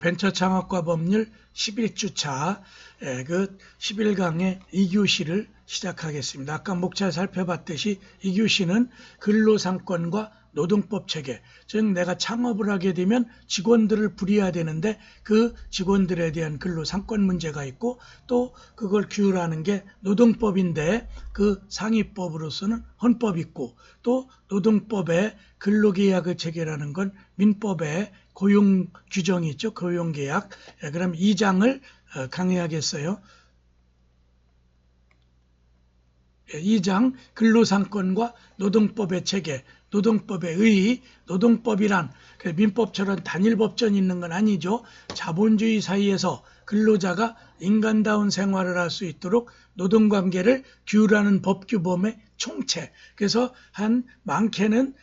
벤처창업과 법률 11주차 그 11강의 2교시를 시작하겠습니다. 아까 목차 살펴봤듯이 2교시는 근로상권과 노동법 체계, 즉 내가 창업을 하게 되면 직원들을 불이해야 되는데 그 직원들에 대한 근로상권 문제가 있고 또 그걸 규율하는 게 노동법인데 그 상위법으로서는 헌법이 있고 또 노동법에 근로계약을 체결하는 건 민법에 고용 규정이 있죠. 고용계약. 그럼 2장을 강의하겠어요. 2장 근로상권과 노동법의 체계, 노동법의 의의, 노동법이란 민법처럼 단일법전이 있는 건 아니죠. 자본주의 사회에서 근로자가 인간다운 생활을 할 수 있도록 노동관계를 규율하는 법규범의 총체. 그래서 한 많게는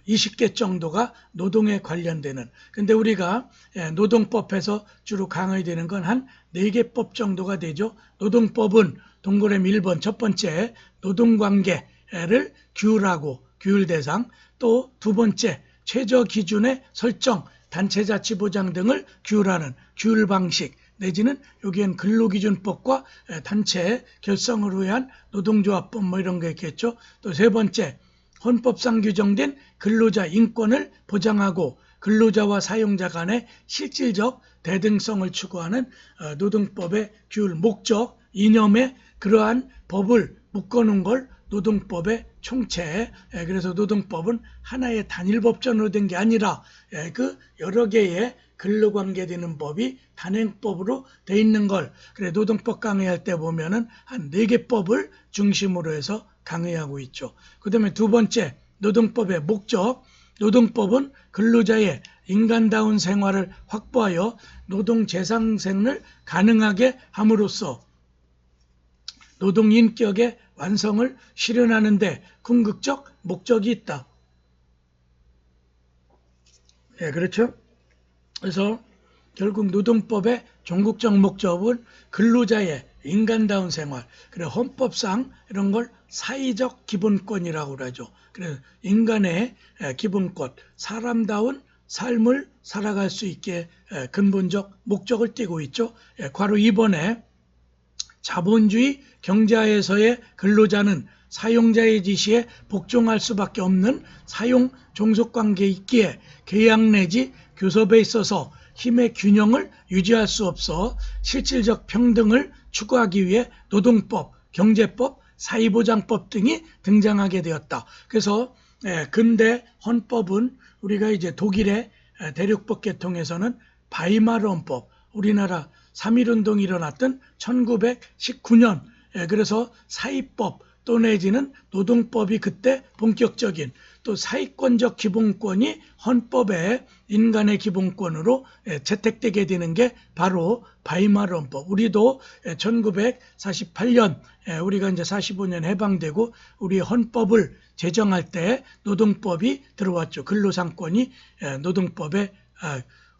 20개 정도가 노동에 관련되는. 근데 우리가 노동법에서 주로 강의되는 건 한 4개 법 정도가 되죠. 노동법은 동그라미 1번 첫 번째 노동관계를 규율하고 규율 대상, 또 두 번째 최저 기준의 설정, 단체자치보장 등을 규율하는 규율 방식 내지는 여기엔 근로기준법과 단체 결성을 위한 노동조합법 뭐 이런 거 있겠죠. 또 세 번째 헌법상 규정된 근로자 인권을 보장하고 근로자와 사용자 간의 실질적 대등성을 추구하는 노동법의 규율 목적, 이념에 그러한 법을 묶어놓은 걸 노동법의 총체. 그래서 노동법은 하나의 단일법전으로 된 게 아니라 그 여러 개의 근로관계되는 법이 단행법으로 돼 있는 걸. 그래 노동법 강의할 때 보면은 한 4개 법을 중심으로 해서 강의하고 있죠. 그 다음에 두 번째 노동법의 목적. 노동법은 근로자의 인간다운 생활을 확보하여 노동 재상생을 가능하게 함으로써 노동 인격의 완성을 실현하는 데 궁극적 목적이 있다. 그렇죠? 그래서 결국 노동법의 종국적 목적은 근로자의 인간다운 생활, 그래 헌법상 이런 걸 사회적 기본권이라고 그러죠. 그래서 인간의 기본권, 사람다운 삶을 살아갈 수 있게 근본적 목적을 띠고 있죠. 괄호 2번에 자본주의 경제하에서의 근로자는 사용자의 지시에 복종할 수밖에 없는 사용 종속관계에 있기에 계약 내지 교섭에 있어서 힘의 균형을 유지할 수 없어 실질적 평등을 추구하기 위해 노동법, 경제법, 사회보장법 등이 등장하게 되었다. 그래서 근대 헌법은 우리가 이제 독일의 대륙법 계통에서는 바이마르 헌법, 우리나라 3.1운동이 일어났던 1919년, 그래서 사회법 또 내지는 노동법이 그때 본격적인 또 사회권적 기본권이 헌법에 인간의 기본권으로 채택되게 되는 게 바로 바이마르 헌법. 우리도 1948년 우리가 이제 45년 해방되고 우리 헌법을 제정할 때 노동법이 들어왔죠. 근로상권이 노동법에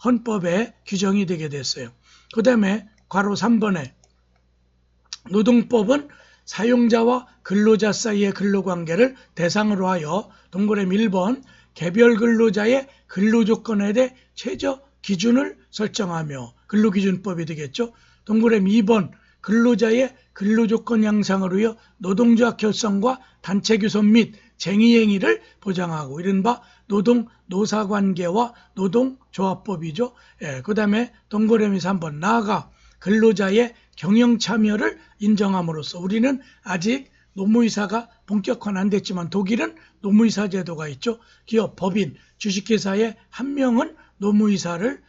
헌법에 규정이 되게 됐어요. 그 다음에 괄호 3번에 노동법은 사용자와 근로자 사이의 근로관계를 대상으로 하여 동그라미 1번 개별 근로자의 근로조건에 대해 최저 기준을 설정하며 근로기준법이 되겠죠. 동그라미 2번 근로자의 근로조건 향상을 위해 노동조합 결성과 단체 규섭 및 쟁의행위를 보장하고 이른바 노동노사관계와 노동조합법이죠. 그 다음에 동그라미 3번 나아가 근로자의 경영참여를 인정함으로써 우리는 아직 노무이사가 본격화는 안 됐지만 독일은 노무이사 제도가 있죠. 기업, 법인, 주식회사의 한 명은 노무이사를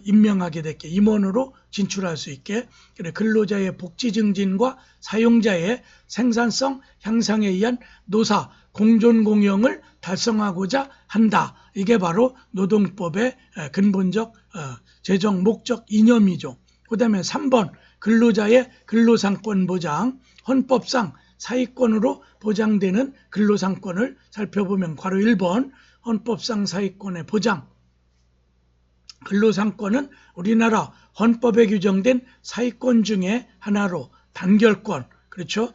임명하게 됐게 임원으로 진출할 수 있게 그래 근로자의 복지 증진과 사용자의 생산성 향상에 의한 노사 공존 공영을 달성하고자 한다. 이게 바로 노동법의 근본적 제정 목적 이념이죠. 그 다음에 3번 근로자의 근로상권 보장, 헌법상 사회권으로 보장되는 근로상권을 살펴보면 괄호 1번 헌법상 사회권의 보장. 근로상권은 우리나라 헌법에 규정된 사회권 중에 하나로 단결권, 그렇죠?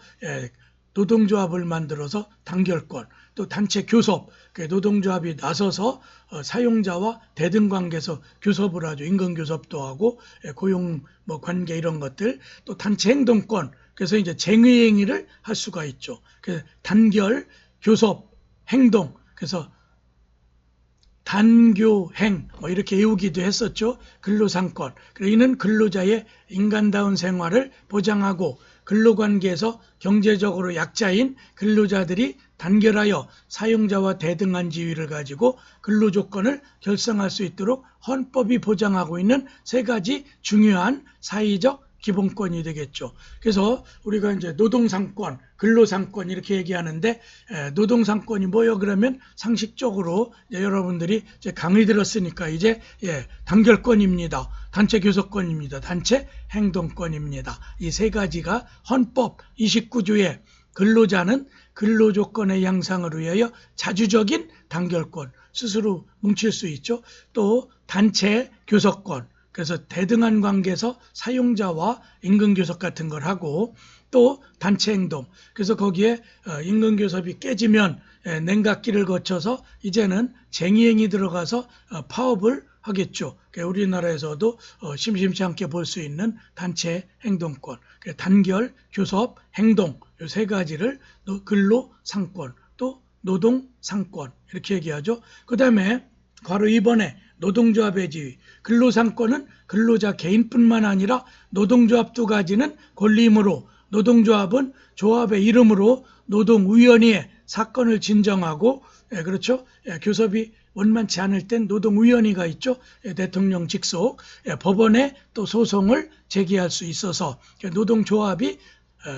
노동조합을 만들어서 단결권, 또 단체 교섭, 노동조합이 나서서 사용자와 대등 관계에서 교섭을 하죠. 임금 교섭도 하고 고용 뭐 관계 이런 것들, 또 단체 행동권, 그래서 이제 쟁의 행위를 할 수가 있죠. 그래서 단결, 교섭, 행동, 그래서 단교행 뭐 이렇게 외우기도 했었죠. 근로상권. 이는 근로자의 인간다운 생활을 보장하고 근로관계에서 경제적으로 약자인 근로자들이 단결하여 사용자와 대등한 지위를 가지고 근로조건을 결정할 수 있도록 헌법이 보장하고 있는 세 가지 중요한 사회적 기본권이 되겠죠. 그래서 우리가 이제 노동상권, 근로상권 이렇게 얘기하는데, 노동상권이 뭐요? 그러면 상식적으로 여러분들이 이제 강의 들었으니까 이제 단결권입니다. 단체 교섭권입니다. 단체 행동권입니다. 이 세 가지가 헌법 29조에 근로자는 근로조건의 향상을 위하여 자주적인 단결권, 스스로 뭉칠 수 있죠. 또 단체 교섭권, 그래서 대등한 관계에서 사용자와 임금교섭 같은 걸 하고, 또 단체 행동, 그래서 거기에 임금교섭이 깨지면 냉각기를 거쳐서 이제는 쟁의행위 들어가서 파업을 하겠죠. 우리나라에서도 심심치 않게 볼 수 있는 단체 행동권, 단결, 교섭, 행동 이 세 가지를 근로상권, 또 노동상권 이렇게 얘기하죠. 그 다음에 괄호 2번에 노동조합의 지위, 근로상권은 근로자 개인뿐만 아니라 노동조합도 가지는 권리이므로 노동조합은 조합의 이름으로 노동위원회에 사건을 진정하고, 그렇죠? 교섭이 원만치 않을 땐 노동위원회가 있죠. 대통령 직속, 법원에 또 소송을 제기할 수 있어서 노동조합이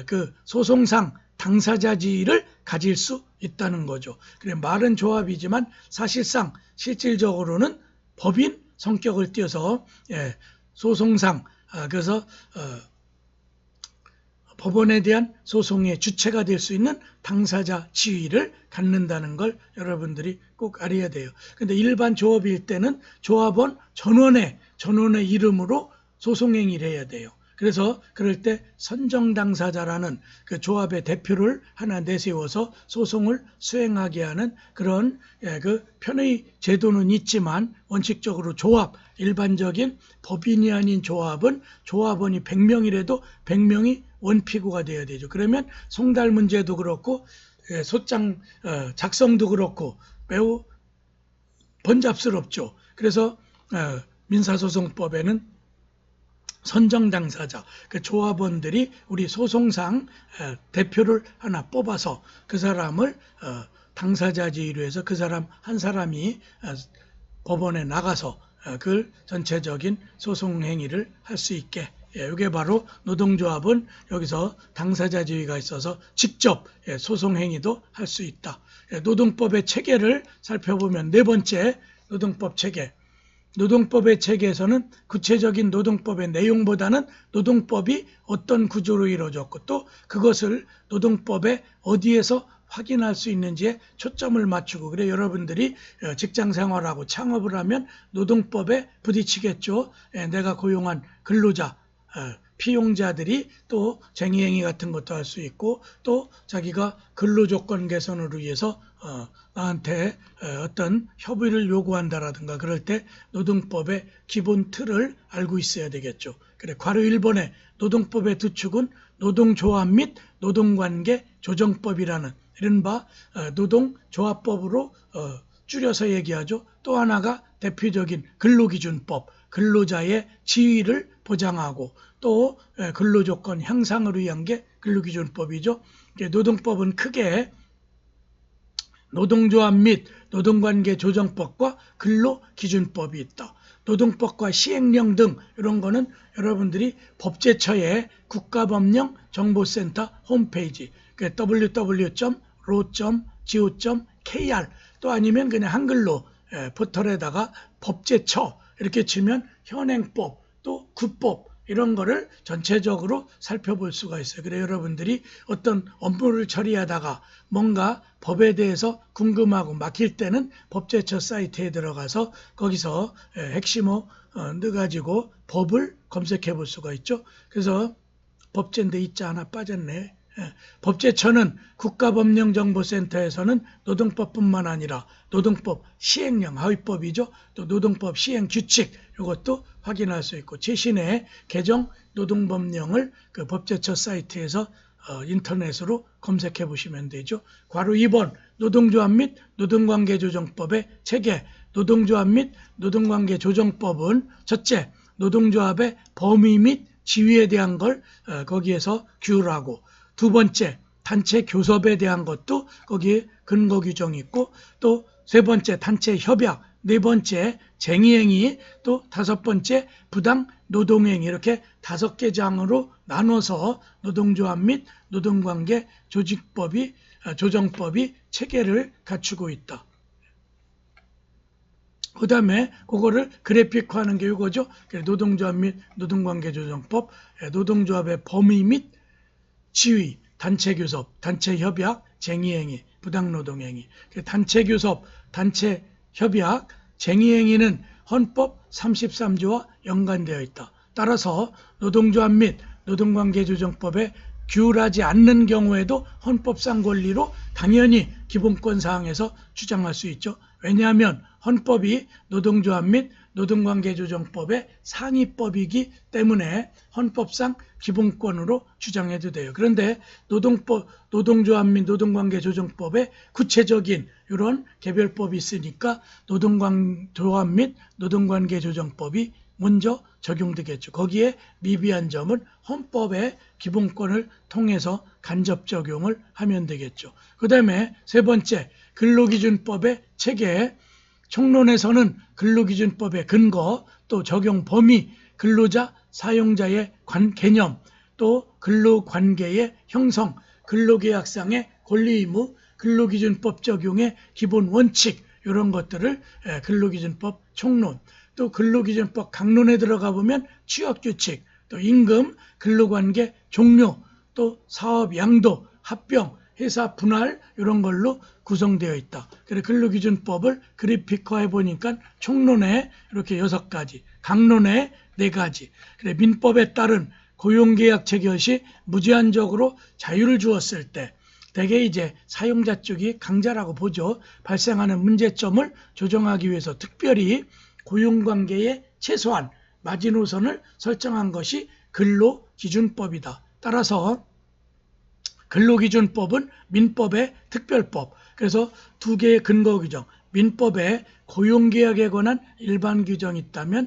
그 소송상 당사자 지위를 가질 수 있다는 거죠. 그래, 말은 조합이지만 사실상 실질적으로는 법인 성격을 띄어서 소송상 그래서 법원에 대한 소송의 주체가 될 수 있는 당사자 지위를 갖는다는 걸 여러분들이 꼭 알아야 돼요. 근데 일반 조합일 때는 조합원 전원의 이름으로 소송행위를 해야 돼요. 그래서 그럴 때 선정당사자라는 그 조합의 대표를 하나 내세워서 소송을 수행하게 하는 그런 그 편의 제도는 있지만, 원칙적으로 조합, 일반적인 법인이 아닌 조합은 조합원이 100명이라도 100명이 원피고가 되어야 되죠. 그러면 송달 문제도 그렇고 소장 작성도 그렇고 매우 번잡스럽죠. 그래서 민사소송법에는 선정 당사자, 그 조합원들이 우리 소송상 대표를 하나 뽑아서 그 사람을 당사자 지위로 해서 그 사람 한 사람이 법원에 나가서 그 전체적인 소송 행위를 할 수 있게, 이게 바로 노동조합은 여기서 당사자 지위가 있어서 직접 소송 행위도 할 수 있다. 노동법의 체계를 살펴보면 네 번째 노동법 체계. 노동법의 체계에서는 구체적인 노동법의 내용보다는 노동법이 어떤 구조로 이루어졌고 또 그것을 노동법에 어디에서 확인할 수 있는지에 초점을 맞추고, 그래 여러분들이 직장 생활하고 창업을 하면 노동법에 부딪히겠죠. 내가 고용한 근로자, 피용자들이 또 쟁의행위 같은 것도 할 수 있고, 또 자기가 근로조건 개선을 위해서 나한테 어떤 협의를 요구한다라든가 그럴 때 노동법의 기본 틀을 알고 있어야 되겠죠. 그래, 괄호 1번에 노동법의 두 축은 노동조합 및 노동관계 조정법이라는 이른바 노동조합법으로 줄여서 얘기하죠. 또 하나가 대표적인 근로기준법, 근로자의 지위를 보장하고 또 근로조건 향상을 위한 게 근로기준법이죠. 노동법은 크게 노동조합 및 노동관계 조정법과 근로기준법이 있다. 노동법과 시행령 등 이런 거는 여러분들이 법제처의 국가법령정보센터 홈페이지 www.로.go.kr 또 아니면 그냥 한글로 포털에다가 법제처 이렇게 치면 현행법 또 구법 이런 거를 전체적으로 살펴볼 수가 있어요. 그래 여러분들이 어떤 업무를 처리하다가 뭔가 법에 대해서 궁금하고 막힐 때는 법제처 사이트에 들어가서 거기서 핵심어 넣어가지고 법을 검색해 볼 수가 있죠. 그래서 법제인데 있자 하나 빠졌네. 법제처는 국가법령정보센터에서는 노동법뿐만 아니라 노동법 시행령 하위법이죠. 또 노동법 시행 규칙 이것도 확인할 수 있고 최신의 개정 노동법령을 그 법제처 사이트에서 인터넷으로 검색해 보시면 되죠. 괄호 2번 노동조합 및 노동관계조정법의 체계. 노동조합 및 노동관계조정법은 첫째 노동조합의 범위 및 지위에 대한 걸 거기에서 규율하고, 두 번째 단체 교섭에 대한 것도 거기에 근거 규정이 있고, 또 세 번째 단체 협약, 네 번째 쟁의행위, 또 다섯 번째 부당 노동행위, 이렇게 5개 장으로 나눠서 노동조합 및 노동관계 조정법이 체계를 갖추고 있다. 그 다음에 그거를 그래픽화하는 게 이거죠. 노동조합 및 노동관계조정법, 노동조합의 범위 및 지위, 단체교섭, 단체협약, 쟁의행위, 부당노동행위. 단체교섭, 단체협약, 쟁의행위는 헌법 33조와 연관되어 있다. 따라서 노동조합 및 노동관계조정법에 규율하지 않는 경우에도 헌법상 권리로 당연히 기본권 사항에서 주장할 수 있죠. 왜냐하면 헌법이 노동조합 및 노동관계조정법의 상위법이기 때문에 헌법상 기본권으로 주장해도 돼요. 그런데 노동조합 및 노동관계조정법에 구체적인 이런 개별법이 있으니까 노동조합 및 노동관계조정법이 먼저 적용되겠죠. 거기에 미비한 점은 헌법의 기본권을 통해서 간접 적용을 하면 되겠죠. 그 다음에 세 번째, 근로기준법의 체계. 총론에서는 근로기준법의 근거, 또 적용 범위, 근로자, 사용자의 개념, 또 근로관계의 형성, 근로계약상의 권리 의무, 근로기준법 적용의 기본 원칙, 이런 것들을 근로기준법 총론, 또 근로기준법 강론에 들어가 보면 취업규칙, 또 임금, 근로관계 종료, 또 사업 양도, 합병, 회사 분할 이런 걸로 구성되어 있다. 그래서 근로기준법을 그래픽화해 보니까 총론에 이렇게 6가지, 강론에 4가지. 그래 민법에 따른 고용계약 체결 시 무제한적으로 자유를 주었을 때 대개 이제 사용자 쪽이 강자라고 보죠. 발생하는 문제점을 조정하기 위해서 특별히 고용관계의 최소한 마지노선을 설정한 것이 근로기준법이다. 따라서 근로기준법은 민법의 특별법. 그래서 2개의 근거 규정. 민법에 고용계약에 관한 일반 규정이 있다면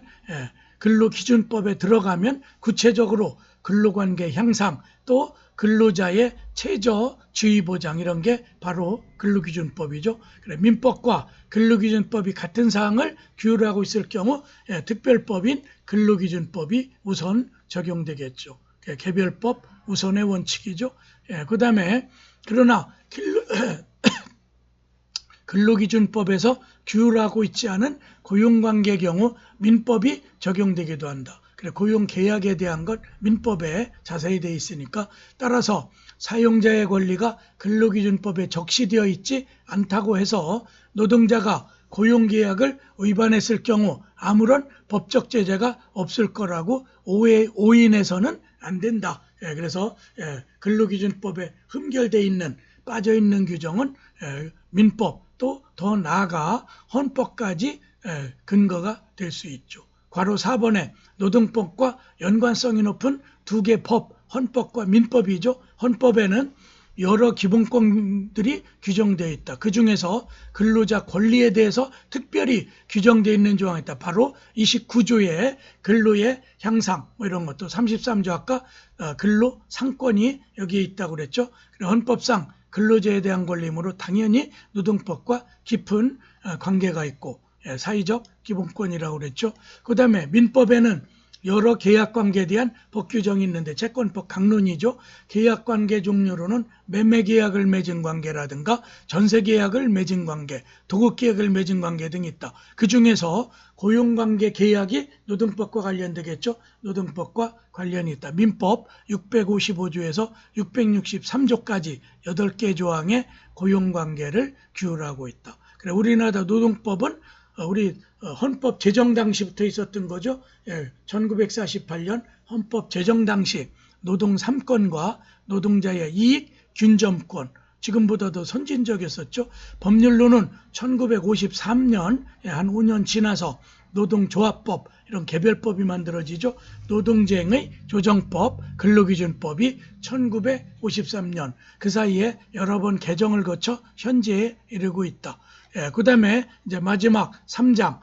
근로기준법에 들어가면 구체적으로 근로관계 향상, 또 근로자의 최저 지위 보장, 이런 게 바로 근로기준법이죠. 그래, 민법과 근로기준법이 같은 사항을 규율하고 있을 경우 특별법인 근로기준법이 우선 적용되겠죠. 개별법 우선의 원칙이죠. 그 다음에 그러나 근로기준법에서 규율하고 있지 않은 고용관계 경우 민법이 적용되기도 한다. 그래, 고용계약에 대한 것 민법에 자세히 되어 있으니까, 따라서 사용자의 권리가 근로기준법에 적시되어 있지 않다고 해서 노동자가 고용계약을 위반했을 경우 아무런 법적 제재가 없을 거라고 오인해서는 안 된다. 그래서 근로기준법에 흠결되어 있는, 빠져 있는 규정은 민법, 또 더 나아가 헌법까지 근거가 될 수 있죠. 괄호 4번에 노동법과 연관성이 높은 2개 법, 헌법과 민법이죠. 헌법에는 여러 기본권들이 규정되어 있다. 그 중에서 근로자 권리에 대해서 특별히 규정되어 있는 조항이 있다. 바로 29조의 근로의 향상, 이런 것도 33조 아까 근로 상권이 여기에 있다고 그랬죠. 헌법상 근로자에 대한 권리이므로 당연히 노동법과 깊은 관계가 있고 사회적 기본권이라고 그랬죠. 그 다음에 민법에는 여러 계약관계에 대한 법 규정이 있는데 채권법 강론이죠. 계약관계 종류로는 매매계약을 맺은 관계라든가 전세계약을 맺은 관계, 도급계약을 맺은 관계 등이 있다. 그 중에서 고용관계 계약이 노동법과 관련되겠죠. 노동법과 관련이 있다. 민법 655조에서 663조까지 8개 조항의 고용관계를 규율하고 있다. 그래, 우리나라 노동법은 우리 헌법 제정 당시부터 있었던 거죠. 1948년 헌법 제정 당시 노동 3권과 노동자의 이익 균점권, 지금보다도 선진적이었었죠. 법률로는 1953년, 한 5년 지나서 노동조합법, 이런 개별법이 만들어지죠. 노동쟁의 조정법, 근로기준법이 1953년, 그 사이에 여러 번 개정을 거쳐 현재에 이르고 있다. 그 다음에 이제 마지막 3장,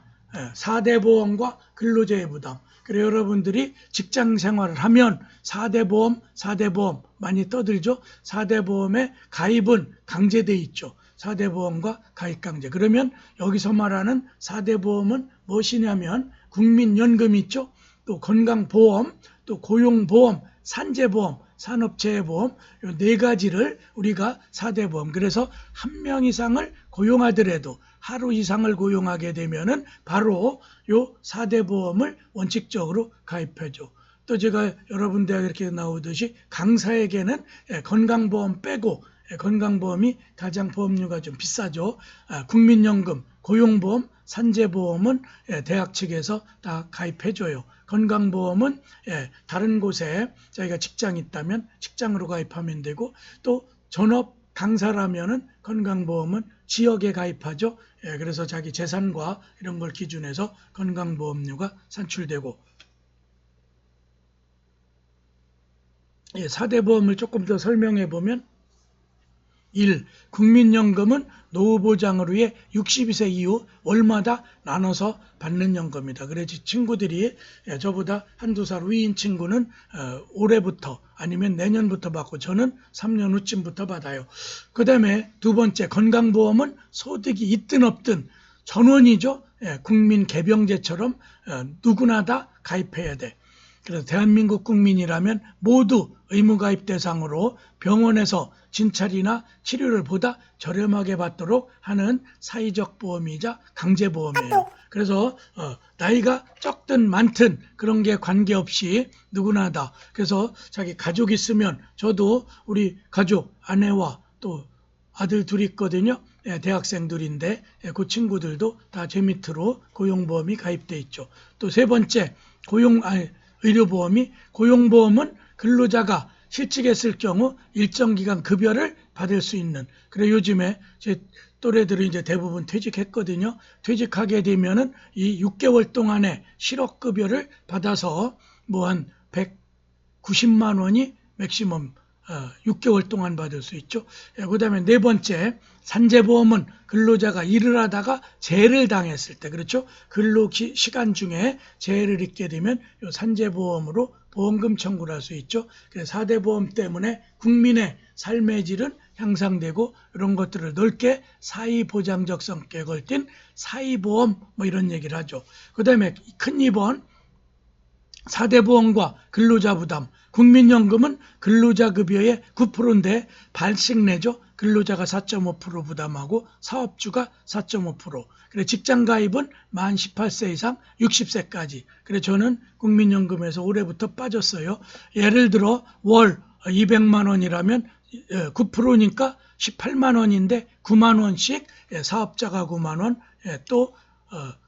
4대 보험과 근로자의 부담. 그래 여러분들이 직장 생활을 하면 4대 보험 많이 떠들죠. 4대 보험의 가입은 강제돼 있죠. 4대 보험과 가입 강제. 그러면 여기서 말하는 4대 보험은 무엇이냐면 국민연금 있죠. 또 건강보험, 또 고용보험, 산재보험, 산업재해보험, 이 네 가지를 우리가 4대 보험. 그래서 한 명 이상을 고용하더라도 하루 이상을 고용하게 되면은 바로 요 4대 보험을 원칙적으로 가입해줘. 또 제가 여러분들 이렇게 나오듯이 강사에게는 건강보험 빼고, 건강보험이 가장 보험료가 좀 비싸죠. 국민연금, 고용보험, 산재보험은 대학 측에서 다 가입해줘요. 건강보험은 다른 곳에 자기가 직장이 있다면 직장으로 가입하면 되고, 또 전업 강사라면은 건강보험은 지역에 가입하죠. 그래서 자기 재산과 이런 걸 기준해서 건강보험료가 산출되고, 4대 보험을 조금 더 설명해 보면 1. 국민연금은 노후보장을 위해 62세 이후 월마다 나눠서 받는 연금이다. 그래서 친구들이 저보다 한두 살 위인 친구는 올해부터 아니면 내년부터 받고 저는 3년 후쯤부터 받아요. 그 다음에 두 번째, 건강보험은 소득이 있든 없든 전원이죠. 국민 개병제처럼 누구나 다 가입해야 돼. 그래서 대한민국 국민이라면 모두 의무가입 대상으로 병원에서 진찰이나 치료를 보다 저렴하게 받도록 하는 사회적 보험이자 강제보험이에요. 그래서 나이가 적든 많든 그런 게 관계없이 누구나 다. 그래서 자기 가족 있으면, 저도 우리 가족 아내와 또 아들 둘이 있거든요. 대학생들인데 그 친구들도 다 제 밑으로 고용보험이 가입돼 있죠. 또 세 번째, 의료보험이, 고용보험은 근로자가 실직했을 경우 일정 기간 급여를 받을 수 있는. 그래 요즘에 제 또래들은 이제 대부분 퇴직했거든요. 퇴직하게 되면은 이 6개월 동안에 실업급여를 받아서 뭐 한 190만 원이 맥시멈 6개월 동안 받을 수 있죠. 그 다음에 네 번째, 산재보험은 근로자가 일을 하다가 재해를 당했을 때, 그렇죠? 근로 시간 중에 재해를 입게 되면 이 산재보험으로 보험금 청구를 할 수 있죠. 그래서 4대 보험 때문에 국민의 삶의 질은 향상되고, 이런 것들을 넓게 사회보장적 성격을 띤 사회보험 뭐 이런 얘기를 하죠. 그 다음에 큰 2번, 4대 보험과 근로자 부담. 국민연금은 근로자 급여의 9%인데 발식 내죠. 근로자가 4.5% 부담하고 사업주가 4.5%. 그래 직장 가입은 만 18세 이상 60세까지. 그래 저는 국민연금에서 올해부터 빠졌어요. 예를 들어 월 200만 원이라면 9%니까 18만 원인데 9만 원씩, 사업자가 9만 원, 또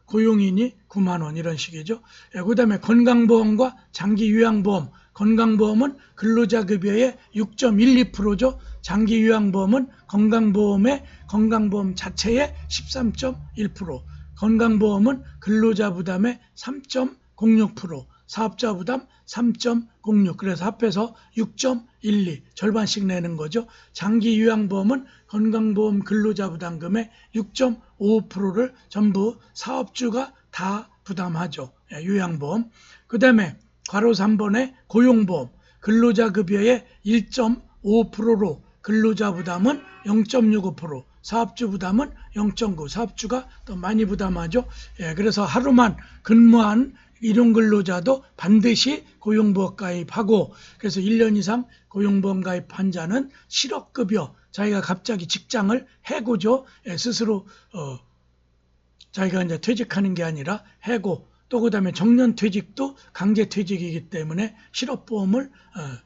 고용인이 9만 원, 이런 식이죠. 그 다음에 건강보험과 장기요양보험. 건강보험은 근로자 급여의 6.12%죠. 장기요양보험은 건강보험 자체의 13.1%. 건강보험은 근로자 부담의 3.06%. 사업자 부담 3.06. 그래서 합해서 6.12. 절반씩 내는 거죠. 장기요양보험은 건강보험 근로자 부담금의 6.55%를 전부 사업주가 다 부담하죠. 요양보험. 그 다음에 괄호 3번의 고용보험. 근로자 급여의 1.5%로 근로자 부담은 0.65%, 사업주 부담은 0.9%. 사업주가 더 많이 부담하죠. 그래서 하루만 근무한 일용 근로자도 반드시 고용보험 가입하고, 그래서 1년 이상 고용보험 가입한 자는 실업급여, 자기가 갑자기 직장을 해고죠. 스스로 자기가 이제 퇴직하는 게 아니라 해고, 또 그 다음에 정년퇴직도 강제퇴직이기 때문에 실업보험을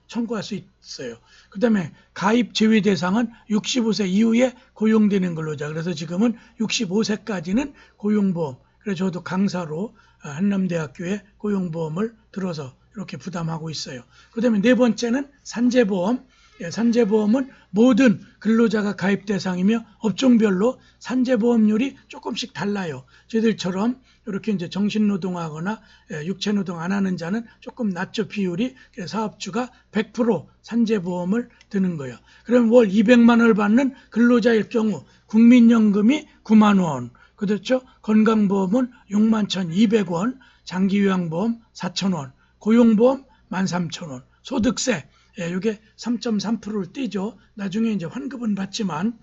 청구할 수 있어요. 그 다음에 가입 제외 대상은 65세 이후에 고용되는 근로자. 그래서 지금은 65세까지는 고용보험. 그래서 저도 강사로 한남대학교에 고용보험을 들어서 이렇게 부담하고 있어요. 그 다음에 네 번째는 산재보험. 산재보험은 모든 근로자가 가입 대상이며 업종별로 산재보험률이 조금씩 달라요. 저희들처럼 이렇게 이제 정신노동하거나 육체노동 안 하는 자는 조금 낮죠, 비율이. 그래서 사업주가 100% 산재보험을 드는 거예요. 그럼 월 200만 원을 받는 근로자일 경우 국민연금이 9만 원, 그렇죠? 건강보험은 6만 1,200원, 장기요양보험 4,000원, 고용보험 13,000원, 소득세 이게 3.3%를 떼죠. 나중에 이제 환급은 받지만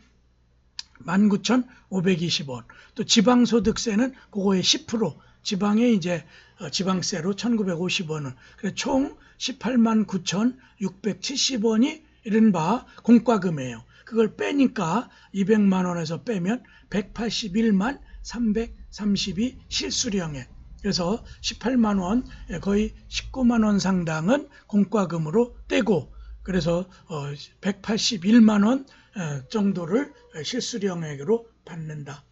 19,520원. 또 지방소득세는 그거의 10%, 지방에 이제 지방세로 1,950원은. 그래서 총 18만 9,670원이 이른바 공과금이에요. 그걸 빼니까 200만 원에서 빼면 181만 332 실수령액. 그래서 18만 원, 거의 19만 원 상당은 공과금으로 떼고, 그래서 181만 원 정도를 실수령액으로 받는다.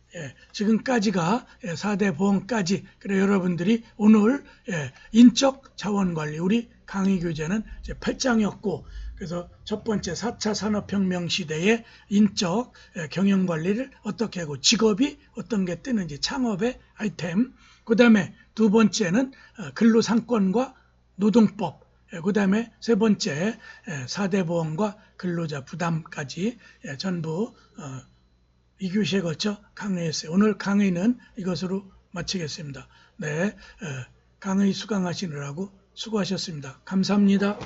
지금까지가 4대 보험까지. 그래 여러분들이 오늘 인적 자원관리, 우리 강의 교재는 이제 8장이었고, 그래서 첫 번째 4차 산업혁명 시대의 인적 경영관리를 어떻게 하고 직업이 어떤 게 뜨는지 창업의 아이템, 그 다음에 두 번째는 근로상권과 노동법, 그 다음에 세 번째 4대 보험과 근로자 부담까지 전부 2교시에 거쳐 강의했어요. 오늘 강의는 이것으로 마치겠습니다. 네, 강의 수강하시느라고 수고하셨습니다. 감사합니다.